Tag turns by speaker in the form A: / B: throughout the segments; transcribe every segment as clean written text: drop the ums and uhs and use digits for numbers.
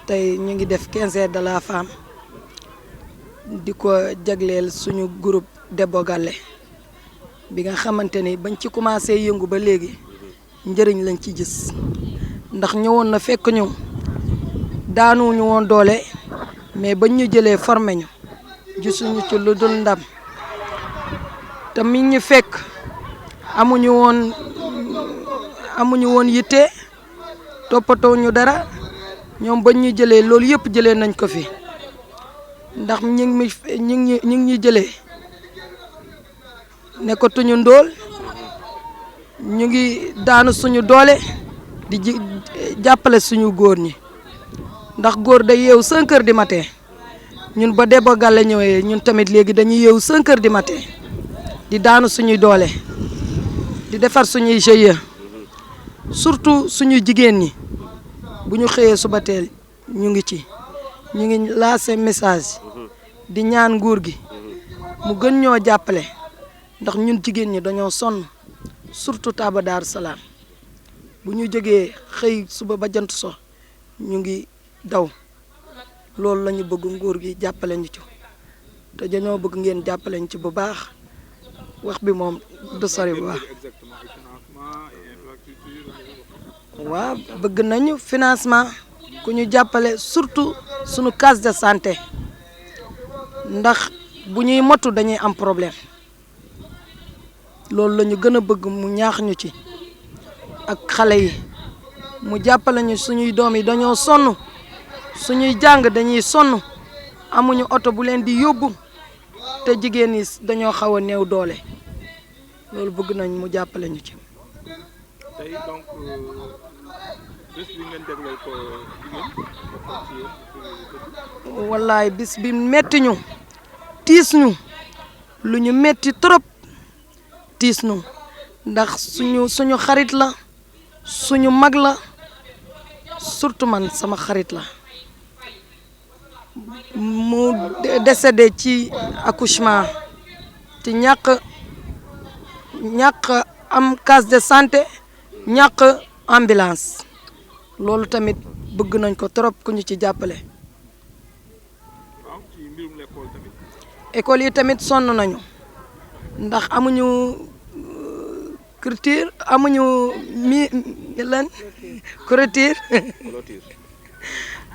A: tey ñu ngi def 15 de la femme di ko jagleel suñu groupe Debbo Galle bi nga xamante ni bañ ci commencé yëngu ba léegi njëriñ lañ ci gis ndax ñëwoon na fekk ñu daanuñu woon doole mais bañ ñu jëlee formé ñu gisuñu ci lu dul ndam te mi ñu fekk amuñu woon yitte toppatoo ñu dara ñoom bañ ñu jëlee loolu yëpp jëlee nañ ko fi ndax ñi ngi jëlee nekkatuñu ndóol ñu ngi daanu suñu doole di jàppale suñu góor ñi ndax góor day yeewu 5 heures du matin ñun ba Debbo Galle ñëwee ñun tamit léegi dañuy yeewu 5 heures du matin di daanu suñuy doole di defar suñuy GIE surtout suñu jigéen ñi bu ñu xëyee suba teel ñu ngi lancé message di ñaan nguur gi mu gën ñoo jàppale ndax ñun jigéen ñi dañoo sonn surtout Taba Darou Salam bu ñu jógee xëy suba ba jant so ñu ngi daw loolu la ñu bëgg nguur gi jàppale ñu ci te dañoo bëgg ngeen jàppale ñu ci bu baax wax bi moom du sori bu baax. waaw bëgg nañu financement ku ñu jàppale surtout suñu case de santé ndax bu ñuy motu dañuy am problème loolu la ñu gën a bëgg mu ñaax ñu ci ak xale yi mu jàppale ñu suñuy doom yi dañoo sonn suñuy jàng dañuy sonn amuñu oto bu leen di yóbbu te jigéen ñi dañoo xaw a néew doole loolu bëgg nañ mu jàppale ñu ci.
B: tey donc bés bi ngeen jagleel ko jigéen.
A: wallaay bis bi metti ñu tiis ñu lu ñu metti trop tiis ñu ndax suñu xarit la suñu mag la surtout man sama xarit la mu décédé ci accouchement ci ñàkk am case de santé ñàkk ambulance loolu tamit bëgg nañ ko trop ku ñu ci jàppale.
B: waaw ci mbirum l'école tamit.
A: école yi tamit sonn nañu ndax amuñu culture amuñu clôture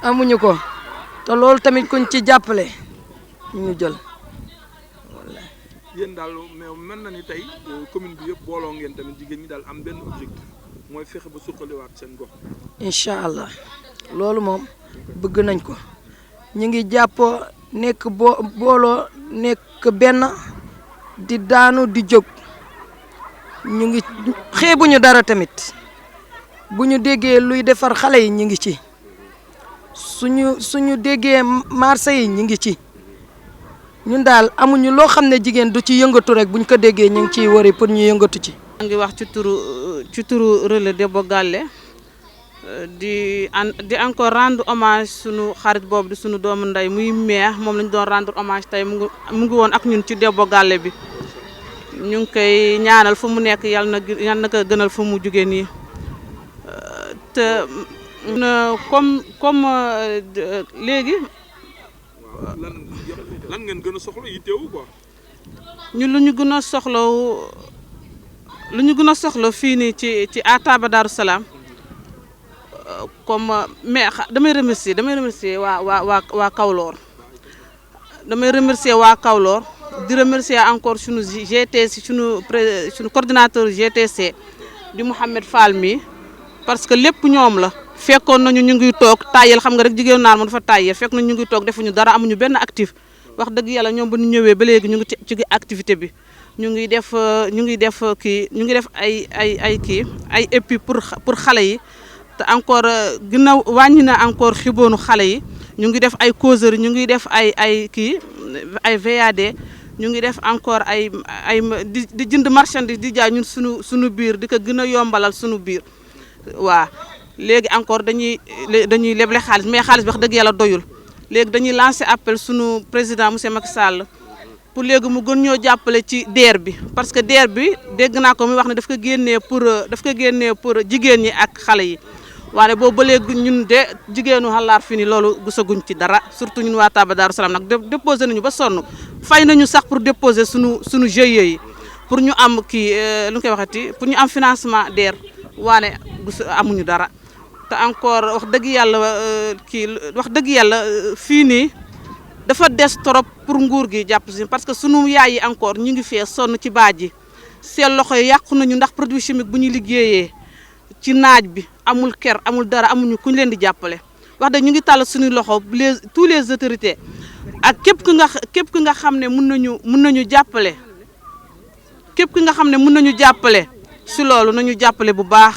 A: amuñu ko te loolu tamit kuñ ci jàppale ñu jël.
B: yéen daal mais mel na ni tey commune bi yëpp booloo ngeen tamit jigéen ñi daal am benn objectif mooy fexe ba suqaliwaat seen gox.
A: incha allah loolu moom bëgg nañ ko ñu ngi jàppoo nekk booloo nekk benn di daanu di jóg ñu ngi xeebuñu dara tamit bu ñu déggee luy defar xale yi ñu ngi ci suñu déggee marché yi ñu ngi ci. ñun daal amuñu loo xam ne jigéen du ci yëngatu rek buñ ko déggee ñu ngi ciy wari pour ñu yëngatu ci.
C: maa ngi wax ci turu ci turu relais Debbo Galle di encore rendre hommage sunu xarit boobu di sunu doomu ndey muy maire moom lañu doon rendre hommage tey mu ngi woon ak ñun ci Debbo Galle bi ñu ngi koy ñaanal fu mu nekk yàlla na ko gënal fu mu jóge nii te comme léegi.
B: lan ngeen gën a soxla yitteewu quoi.
C: ñun lu ñu gën a soxla fii nii ci à Taba Darou Salam comme mais damay remercier waa Kawlor damay remercier waa Kawlor di remercier encore sunu GTC sunu coordinateur GTC di Mouhamed Fall mi parce que lépp ñoom la fekkoon nañu ñu ngi toog tàyyel xam nga rek jigéen naar mo dafa tàyyel fekk nañu ñu ngi toog defuñu dara amuñu benn actif wax dëgg yàlla ñoom ba ñu ñëwee ba léegi ñu ngi ci activité bi ñu ngi def ay épi pour xale yi te encore gën a wàññi na encore xiboonu xale yi ñu ngi def ay causerie ñu ngi def ay VAD ñu ngi def encore di jënd marchandise di jaay ñun suñu biir di ko gën a yombalal suñu biir waaw léegi encore dañuy leble xaalis mais xaalis bi wax dëgg yàlla doyul léegi dañuy lancer appel sunu président monsieur Macky Sall pour léegi mu gën ñoo jàppale ci DER bi parce que DER bi dégg naa ko muy wax ne daf ko génnee pour jigéen ñi ak xale yi waaye boobu ba léegi ñun de jigéenu Xalaar fi ni loolu gisaguñ ci dara surtout ñun waa Taba Darou Salam nag déposé nañu ba sonn fay nañu sax pour déposer sunu GIE yi pour ñu am lu ñu koy waxati pour ñu am financement DER waane amuñu dara te encore wax dëgg yàlla fii nii dafa des trop pour nguur gi jàpp si parce que sunu yaay yi encore ñu ngi fee sonn ci baaj yi seen loxo yi yàqu nañu ndax produit chimique bu ñuy liggéeyee ci naaj bi amul ker amul dara amuñu ku ñu leen di jàppale wax dëgg ñu ngi tàll suñu loxo tous les autorités ak képp ki nga xam ne mën nañu jàppale képp ki nga xam ne mën nañu jàppale si loolu nañu jàppale bu baax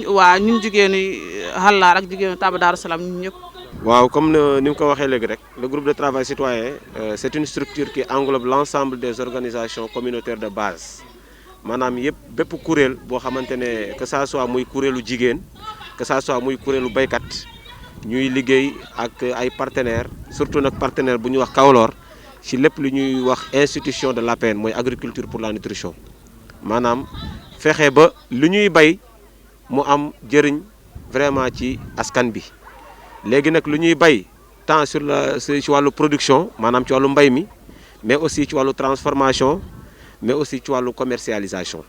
C: waa ñun jigéenu Xalaar ak jigéenu Taba Darou Salam ñun ñëpp.
D: waaw comme ni mu ko waxee léegi rek le groupe de travail citoyen c'est une structure qui englobe l'ensemble des organisations communautaires de base maanaam yëpp bépp kuréel boo xamante ne que ça soit muy kuréelu jigéen que ça soit muy kuréelu baykat ñuy liggéey ak ay partenaires surtout nag partenaire bu ñuy wax Kawlor ci lépp lu ñuy wax institution de l'APN mooy agriculture pour la nutrition maanaam fexe ba lu ñuy bay mu am jëriñ vraiment ci askan bi léegi nag lu ñuy bay tant ci wàllu production maanaam ci wàllu mbay mi mais aussi ci wàllu transformation mais aussi ci wàllu commercialisation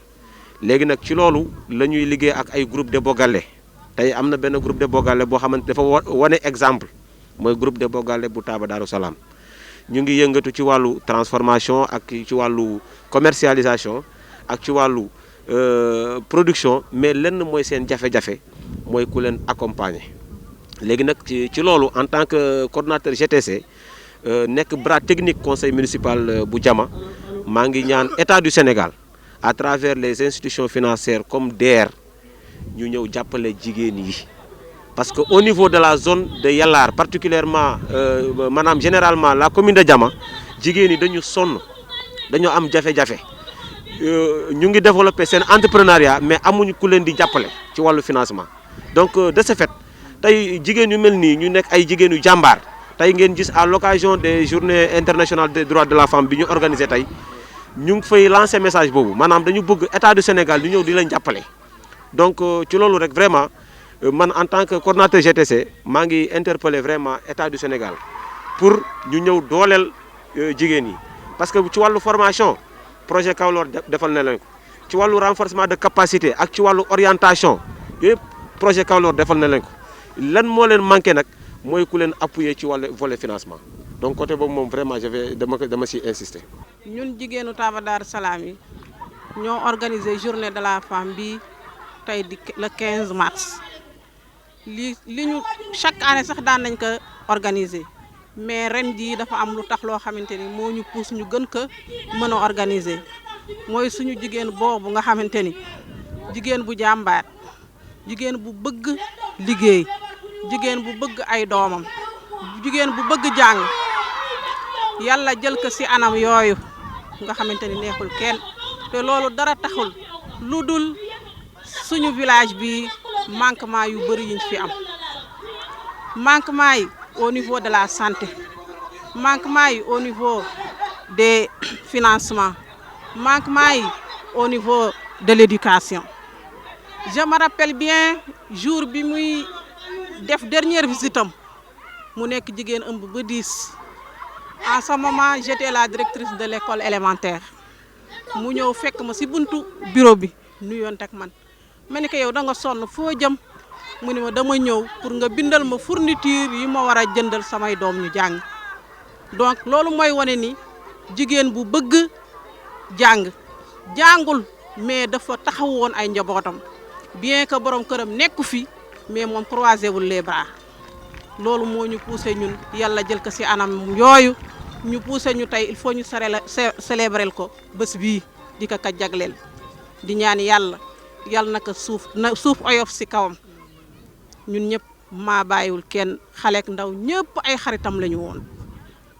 D: léegi nag ci loolu la ñuy liggéey ak ay groupe Debbo Galle tey am na benn groupe Debbo Galle boo xamante dafa wane exemple mooy groupe Debbo Galle bu Taba Darou Salam ñu ngi yëngatu ci wàllu transformation ak ci wàllu commercialisation ak ci wàllu production mais lenn mooy seen jafe-jafe mooy ku leen accompagner léegi nag ci loolu en tant que coordonnateur GTC nekk bras technique conseil municipal bu Jama maa ngi ñaan état du Sénégal à travers les institutions financières comme DER ñu ñëw jàppale jigéen yi parce que au niveau de la zone de Yalaar particulièrement maanaam généralement la commune de Jama jigéen yi dañu sonn dañoo am jafe-jafe ñu ngi développer seen entrepreneuriat mais amuñu ku leen di jàppale ci wàllu financement donc de ce fait tey jigéen yu mel nii ñu nekk ay jigéen yu jàmbaar tey ngeen gis à l'occasion des journées internationales des droits de la femme bi ñu organisé tey ñu ngi fay lancer message boobu maanaam dañu bëgg état du Sénégal ñu ñëw di leen jàppale donc ci loolu rek vraiment man en tant que coordonnateur GTC maa ngi interpeller vraiment état du Sénégal pour ñu ñëw dooleel jigéen yi parce que ci wàllu formation projet Kawlor defal na leen ko ci wàllu renforcement de capacité ak ci wàllu orientation yëpp projet Kawlor defal na leen ko lan moo leen manqué nag mooy ku leen appuyer ci wàllu volet financement donc côté boobu moom vraiment dama si insister.
C: ñun jigéenu Taba Darou Salam yi ñoo organisé journée de la femme bi tey di le 15 mars li ñu chaque année sax daan nañ ko organiser mais ren jii dafa am lu tax loo xamante ni moo ñu pousse ñu gën ko mën a organiser mooy suñu jigéen boobu nga xamante ni jigéen bu jàmbaat jigéen bu bëgg liggéey jigéen bu bëgg ay doomam jigéen bu bëgg jàng yàlla jël ko ci anam yooyu nga xamante ni neexul kenn te loolu dara taxul lu dul suñu village bi manquement yu bëri yiñ fi am manquement yi au niveau de la santé manquement yi au niveau des financements manquement yi au niveau de l'éducation. Je me rappelle bien jour bi muy def dernière visite am mu nekk jigéen ëmb ba 10 en ce moment j'étais la directrice de l'école élémentaire mu ñëw fekk ma ci buntu bureau bi nuyoonte ak man ma ne ko yow da nga sonn foo jëm mu ne ma dama ñëw pour nga bindal ma fourniture yi ma war a jëndal samay doom ñu jàng donc loolu mooy wane ni jigéen bu bëgg jàng jàngul mais dafa taxawoon ay njabootam bien que borom këram nekku fi mais moom croisé wul les bras loolu moo ñu poussé ñun yàlla jël ko ci anam yooyu ñu poussé ñu tey il faut ñu célébrer ko bés bii di ko ka jagleel di ñaan yàlla na ko suuf oyof ci kawam ñun ñëpp maa bàyyiwul kenn xale ak ndaw ñëpp ay xaritam la ñu woon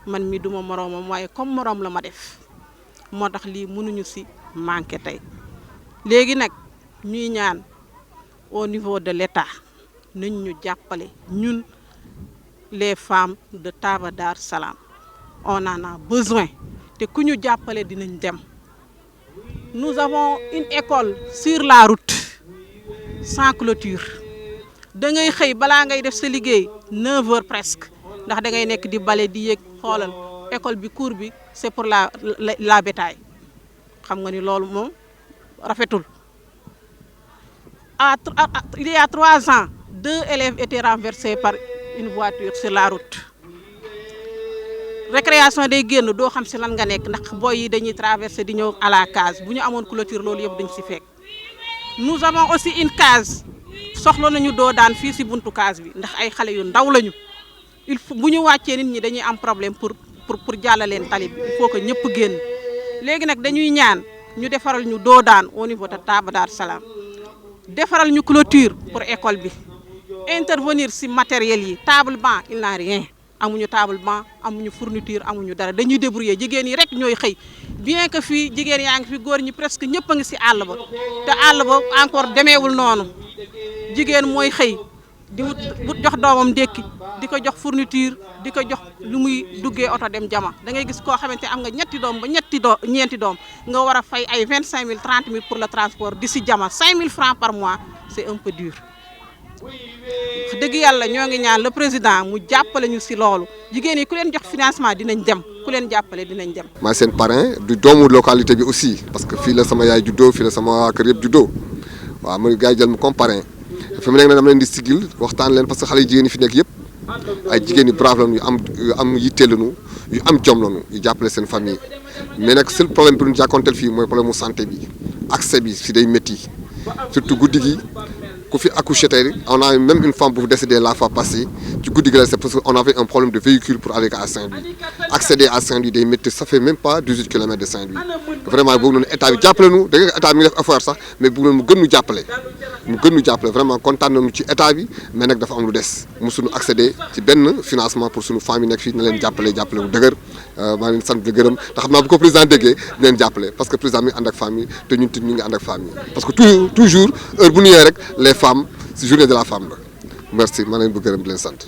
C: man mi duma moroomam waaye comme moroom la ma def moo tax lii mënuñu ci manqué tey léegi nag ñuy ñaan au niveau de l'État nañ ñu jàppale ñun les femmes de Taba Dar Salam on en a besoin te ku ñu jàppale dinañ dem. Nous avons une école sur la route sans clôture da ngay xëy balaa ngay def sa liggéey 9h presque ndax da ngay nekk di bale di yéeg xoolal école bi cours bi c'est pour la bétail xam nga ni loolu moom rafetul. Il y a 3 ans 2 élèves étaient renversés par une voiture sur la route. Récréation day génn doo xam ci lan nga nekk ndax boy yi dañuy traverser di ñëw à la case bu ñu amoon clôture loolu yëpp dañ ci fekk. Nous avons aussi une case soxla nañu doo daan fii ci buntu case bi ndax ay xale yu ndaw lañu il faut bu ñu wàccee nit ñi dañuy am problème pour jàllaleen tali bi il faut que ñëpp génn léegi nag dañuy ñaan ñu defaral ñu doo daan au niveau de Taba Dar Salam defaral ñu clôture pour école bi intervenir ci matériel yi table banc il n'a rien. amuñu table banc amuñu fourniture amuñu dara dañuy débrouiller jigéen yi rek ñooy xëy bien que fii jigéen yaa ngi fi góor ñi presque ñëpp a ngi ci àll ba te àll ba encore demeewul noonu jigéen mooy xëy di wut jox doomam ndékki di ko jox fourniture di ko jox lu muy duggee oto dem jama da ngay gis koo xamante am nga ñeenti doom ba ñeenti doom nga war a fay ay 25 000 30 000 pour le transport di ci jama 5 000 francs par mois c'est un peu dur. dëgg yàlla ñoo ngi ñaan le président mu jàppale ñu ci loolu jigéen yi ku leen jox financement dinañ dem ku leen jàppale dinañ dem.
E: maa seen parrain du doomu localité bi aussi parce que fii la sama yaay juddoo fii la sama kër yëpp juddoo waaw ma gars yi jël ma comme parrain fi mu nekk nag dama leen di sigil waxtaan leen parce que xale jigéen yi fi nekk yëpp ay jigéen yu brave lañu yu am yitte lañu yu am jom lañu yu jàppale seen famille mais nag seul problème bi ñu jàkkoonteel fii mooy problème mu santé bi accès bi fi day métti surtout guddi gi. ku fi accouché tey on a même une femme bu décédé la fois passée ci guddi gi la c'est parce que on avait un problème de véhicule pour aller à Saint-Louis accéder à Saint-Louis day métti ça fait même pas 18 kilomètres de Saint-Louis vraiment bëgg nañu état bi jàppale nu da nga état bi ngi def effort sax mais bëgg nañu mu gën ñu jàppale vraiment kontaan nañu ci état bi mais nag dafa am lu des mosuñu accéder ci benn financement pour suñu famille nekk fii na leen jàppale bu dëgër maa leen sant di gërëm te xam naa bu ko président déggee di leen jàppale parce que président mi ngi ànd ak famille te ñun tamit ñu ngi ànd ak famille parce que toujours heure bu ñu ñëwee rek les femmes c'est journée de la femme la merci maa leen bu gërëm di leen sant